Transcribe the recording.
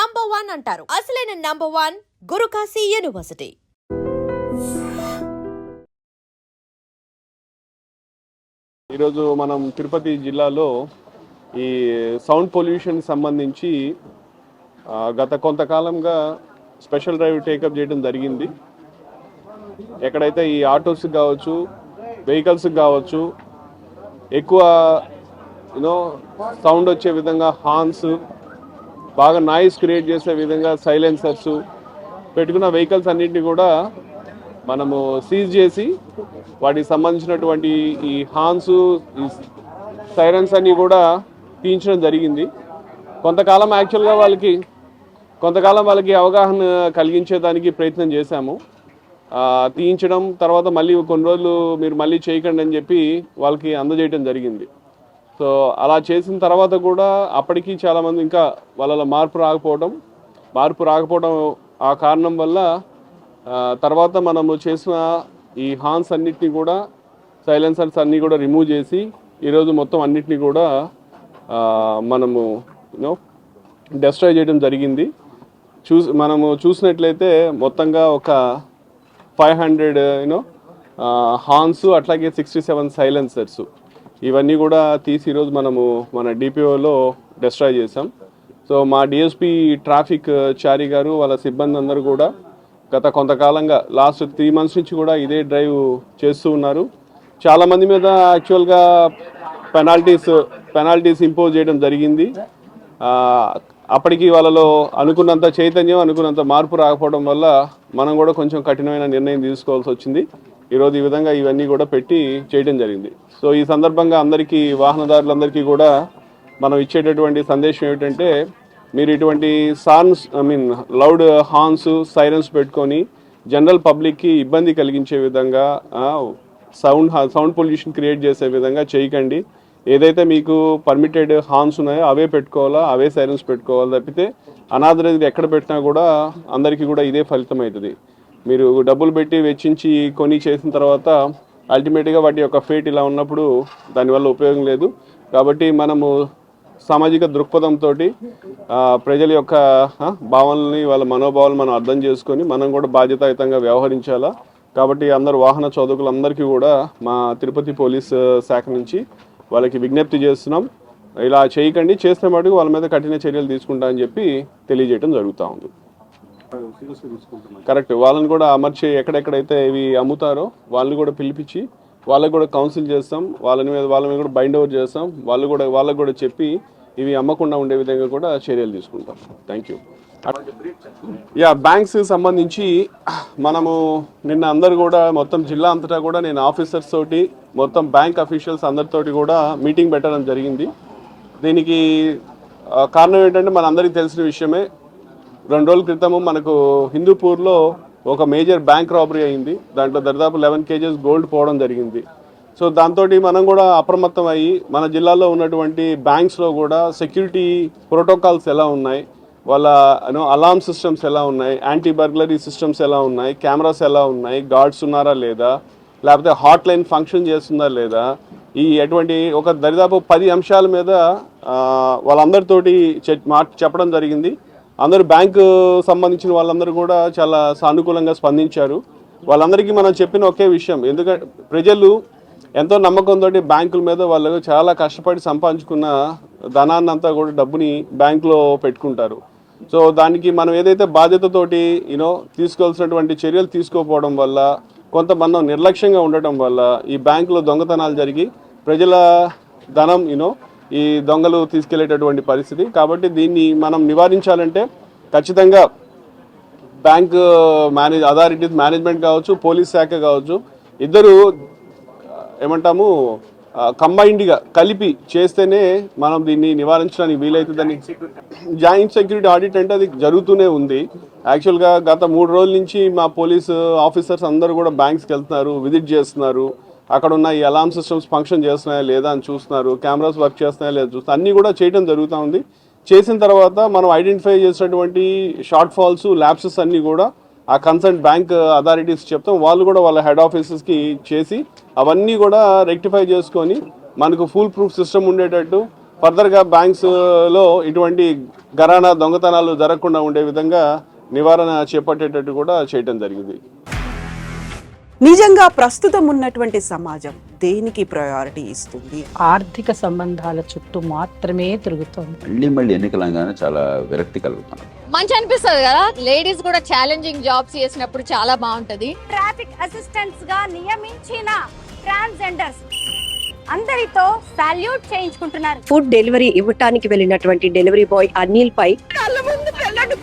#1 అంటారు. అసలైన #1 గురుకాశీ యూనివర్సిటీ. ఈరోజు మనం తిరుపతి జిల్లాలో ఈ సౌండ్ పొల్యూషన్ సంబంధించి గత కొంతకాలంగా స్పెషల్ డ్రైవ్ టేకప్ చేయడం జరిగింది. ఎక్కడైతే ఈ ఆటోస్కి కావచ్చు, వెహికల్స్కి కావచ్చు, ఎక్కువ సౌండ్ వచ్చే విధంగా హార్న్స్, బాగా నాయిస్ క్రియేట్ చేసే విధంగా సైలెన్సర్స్ పెట్టుకున్న వెహికల్స్ అన్నింటినీ కూడా మనము సీజ్ చేసి వాటికి సంబంధించినటువంటి ఈ హార్న్స్, ఈ సైరన్స్ అన్నీ కూడా తీయించడం జరిగింది. కొంతకాలం వాళ్ళకి అవగాహన కలిగించేదానికి ప్రయత్నం చేశాము. తీయించడం తర్వాత మళ్ళీ కొన్ని రోజులు మీరు మళ్ళీ చేయకండి అని చెప్పి వాళ్ళకి అందజేయడం జరిగింది. సో అలా చేసిన తర్వాత కూడా అప్పటికి చాలామంది ఇంకా వాళ్ళ మార్పు రాకపోవడం ఆ కారణం వల్ల తర్వాత మనము చేసిన ఈ హార్న్స్ అన్నిటినీ కూడా, సైలెన్సర్స్ అన్నీ కూడా రిమూవ్ చేసి ఈరోజు మొత్తం అన్నిటినీ కూడా మనము డెస్ట్రాయ్ చేయడం జరిగింది. మనము చూసినట్లయితే మొత్తంగా ఒక 500 హార్న్స్, అట్లాగే 67 సైలెన్సర్స్, ఇవన్నీ కూడా తీసి ఈరోజు మనము మన డిపిఓలో డెస్ట్రాయ్ చేసాం. సో మా డిఎస్పి ట్రాఫిక్ చారి గారు వాళ్ళ సిబ్బంది అందరూ కూడా గత కొంతకాలంగా లాస్ట్ 3 months నుంచి కూడా ఇదే డ్రైవ్ చేస్తూ ఉన్నారు. చాలామంది మీద యాక్చువల్గా పెనాల్టీస్ ఇంపోజ్ చేయడం జరిగింది. అప్పటికి వాళ్ళలో అనుకున్నంత చైతన్యం, అనుకున్నంత మార్పు రాకపోవడం వల్ల మనం కూడా కొంచెం కఠినమైన నిర్ణయం తీసుకోవాల్సి వచ్చింది. ఈరోజు ఈ విధంగా ఇవన్నీ కూడా పెట్టి చేయడం జరిగింది. సో ఈ సందర్భంగా అందరికీ, వాహనదారులందరికీ కూడా మనం ఇచ్చేటటువంటి సందేశం ఏమిటంటే, మీరు ఇటువంటి లౌడ్ హార్న్స్, సైరన్స్ పెట్టుకొని జనరల్ పబ్లిక్కి ఇబ్బంది కలిగించే విధంగా సౌండ్ పొల్యూషన్ క్రియేట్ చేసే విధంగా చేయకండి. ఏదైతే మీకు పర్మిటెడ్ హార్న్స్ ఉన్నాయో అవే పెట్టుకోవాలా, అవే సైరన్స్ పెట్టుకోవాలి తప్పితే అనాథరైజ్డ్ ఎక్కడ పెట్టినా కూడా అందరికీ కూడా ఇదే ఫలితం అవుతుంది. మీరు డబ్బులు పెట్టి వెచ్చించి కొని చేసిన తర్వాత అల్టిమేట్గా వాటి యొక్క ఫేట్ ఇలా ఉన్నప్పుడు దానివల్ల ఉపయోగం లేదు. కాబట్టి మనము సామాజిక దృక్పథంతో ప్రజల యొక్క భావనల్ని, వాళ్ళ మనోభావాలు మనం అర్థం చేసుకొని మనం కూడా బాధ్యతాయుతంగా వ్యవహరించాలా. కాబట్టి అందరు వాహన చోదకులందరికీ కూడా మా తిరుపతి పోలీస్ శాఖ నుంచి వాళ్ళకి విజ్ఞప్తి చేస్తున్నాం, ఇలా చేయకండి, చేస్తే మటుకు వాళ్ళ మీద కఠిన చర్యలు తీసుకుంటా అని చెప్పి తెలియజేయడం జరుగుతూ ఉంది. కరెక్ట్, వాళ్ళని కూడా అమర్చి ఎక్కడెక్కడైతే ఇవి అమ్ముతారో వాళ్ళని కూడా పిలిపించి వాళ్ళకి కూడా కౌన్సిల్ చేస్తాం, వాళ్ళ మీద కూడా బైండ్ ఓవర్ చేస్తాం, వాళ్ళకు కూడా చెప్పి ఇవి అమ్మకుండా ఉండే విధంగా కూడా చర్యలు తీసుకుంటాం. Thank you. బ్యాంక్స్ సంబంధించి మనము నిన్న అందరు కూడా మొత్తం జిల్లా అంతటా కూడా నేను ఆఫీసర్స్ తోటి, మొత్తం బ్యాంక్ అఫీషియల్స్ అందరితోటి కూడా మీటింగ్ పెట్టడం జరిగింది. దీనికి కారణం ఏంటంటే మన అందరికీ తెలిసిన విషయమే, 2 రోజుల క్రితము మనకు హిందూపూర్లో ఒక మేజర్ బ్యాంక్ రాబరీ అయింది. దాంట్లో దాదాపు 11 kgs గోల్డ్ పోవడం జరిగింది. సో దాంతో మనం కూడా అప్రమత్తం అయ్యి మన జిల్లాలో ఉన్నటువంటి బ్యాంక్స్లో కూడా సెక్యూరిటీ ప్రోటోకాల్స్ ఎలా ఉన్నాయి, వాళ్ళ అలార్మ్ సిస్టమ్స్ ఎలా ఉన్నాయి, యాంటీ బర్గ్లరీ సిస్టమ్స్ ఎలా ఉన్నాయి, కెమెరాస్ ఎలా ఉన్నాయి, గార్డ్స్ ఉన్నారా లేదా, లేకపోతే హాట్ లైన్ ఫంక్షన్ చేస్తుందా లేదా, ఈ ఎటువంటి ఒక దరిదాపు 10 అంశాల మీద వాళ్ళందరితోటి చెప్పడం జరిగింది. అందరూ బ్యాంకు సంబంధించిన వాళ్ళందరూ కూడా చాలా సానుకూలంగా స్పందించారు. వాళ్ళందరికీ మనం చెప్పిన ఒకే విషయం, ఎందుకంటే ప్రజలు ఎంతో నమ్మకంతో బ్యాంకుల మీద వాళ్ళు చాలా కష్టపడి సంపాదించుకున్న ధనాన్ని అంతా కూడా డబ్బుని బ్యాంకులో పెట్టుకుంటారు. సో దానికి మనం ఏదైతే బాధ్యతతోటి తీసుకోవాల్సినటువంటి చర్యలు తీసుకోకపోవడం వల్ల, కొంతమంది నిర్లక్ష్యంగా ఉండటం వల్ల ఈ బ్యాంకులో దొంగతనాలు జరిగి ప్రజల ధనం ఈ దొంగలు తీసుకెళ్లేటటువంటి పరిస్థితి. కాబట్టి దీన్ని మనం నివారించాలంటే ఖచ్చితంగా బ్యాంక్ అథారిటీస్, మేనేజ్మెంట్ కావచ్చు, పోలీస్ శాఖ కావచ్చు, ఇద్దరు కంబైన్డ్గా కలిపి చేస్తేనే మనం దీన్ని నివారించడానికి వీలవుతుందని. జాయింట్ సెక్యూరిటీ ఆడిట్ అంటే అది జరుగుతూనే ఉంది. యాక్చువల్గా గత 3 రోజుల నుంచి మా పోలీసు ఆఫీసర్స్ అందరూ కూడా బ్యాంక్స్కి వెళ్తున్నారు, విజిట్ చేస్తున్నారు, అక్కడ ఉన్న ఈ అలార్మ్ సిస్టమ్స్ ఫంక్షన్ చేస్తున్నాయా లేదా అని చూస్తున్నారు, కెమెరాస్ వర్క్ చేస్తున్నాయా లేదా చూస్తున్నారు, అన్నీ కూడా చేయడం జరుగుతూ ఉంది. చేసిన తర్వాత మనం ఐడెంటిఫై చేసినటువంటి షార్ట్ ఫాల్స్, ల్యాప్సెస్ అన్నీ కూడా ఆ కన్సర్న్ బ్యాంక్ అథారిటీస్ చెప్తాం, వాళ్ళు కూడా వాళ్ళ హెడ్ ఆఫీసెస్కి చేసి అవన్నీ కూడా రెక్టిఫై చేసుకొని మనకు ఫుల్ ప్రూఫ్ సిస్టమ్ ఉండేటట్టు ఫర్దర్గా బ్యాంక్స్లో ఇటువంటి ఘరానా దొంగతనాలు జరగకుండా ఉండే విధంగా నివారణ చేపట్టేటట్టు కూడా చేయటం జరిగింది. నిజంగా ప్రస్తుతం ఉన్నటువంటి సమాజం దేనికి ప్రయారిటీ ఇస్తుంది? ఆర్థిక సంబంధాల చుట్టూ మాత్రమే తిరుగుతోంది. మళ్ళీ ఎన్నికలంగానే చాలా విరక్తి కలుగుతున్నాం. మంచి అనిపిస్తుంది కదా, లేడీస్ కూడా ఛాలెంజింగ్ జాబ్స్ చేసినప్పుడు చాలా బాగుంటది. ట్రాఫిక్ అసిస్టెంట్స్ గా నియమించిన ట్రాన్స్జెండర్స్ అందరితో సాల్యూట్ చేయించుకుంటున్నారు. ఫుడ్ డెలివరీ ఇవ్వటానికి వెళ్ళినటువంటి డెలివరీ బాయ్ అనిల్ పై కళ్ళ ముందు పెళ్ళండి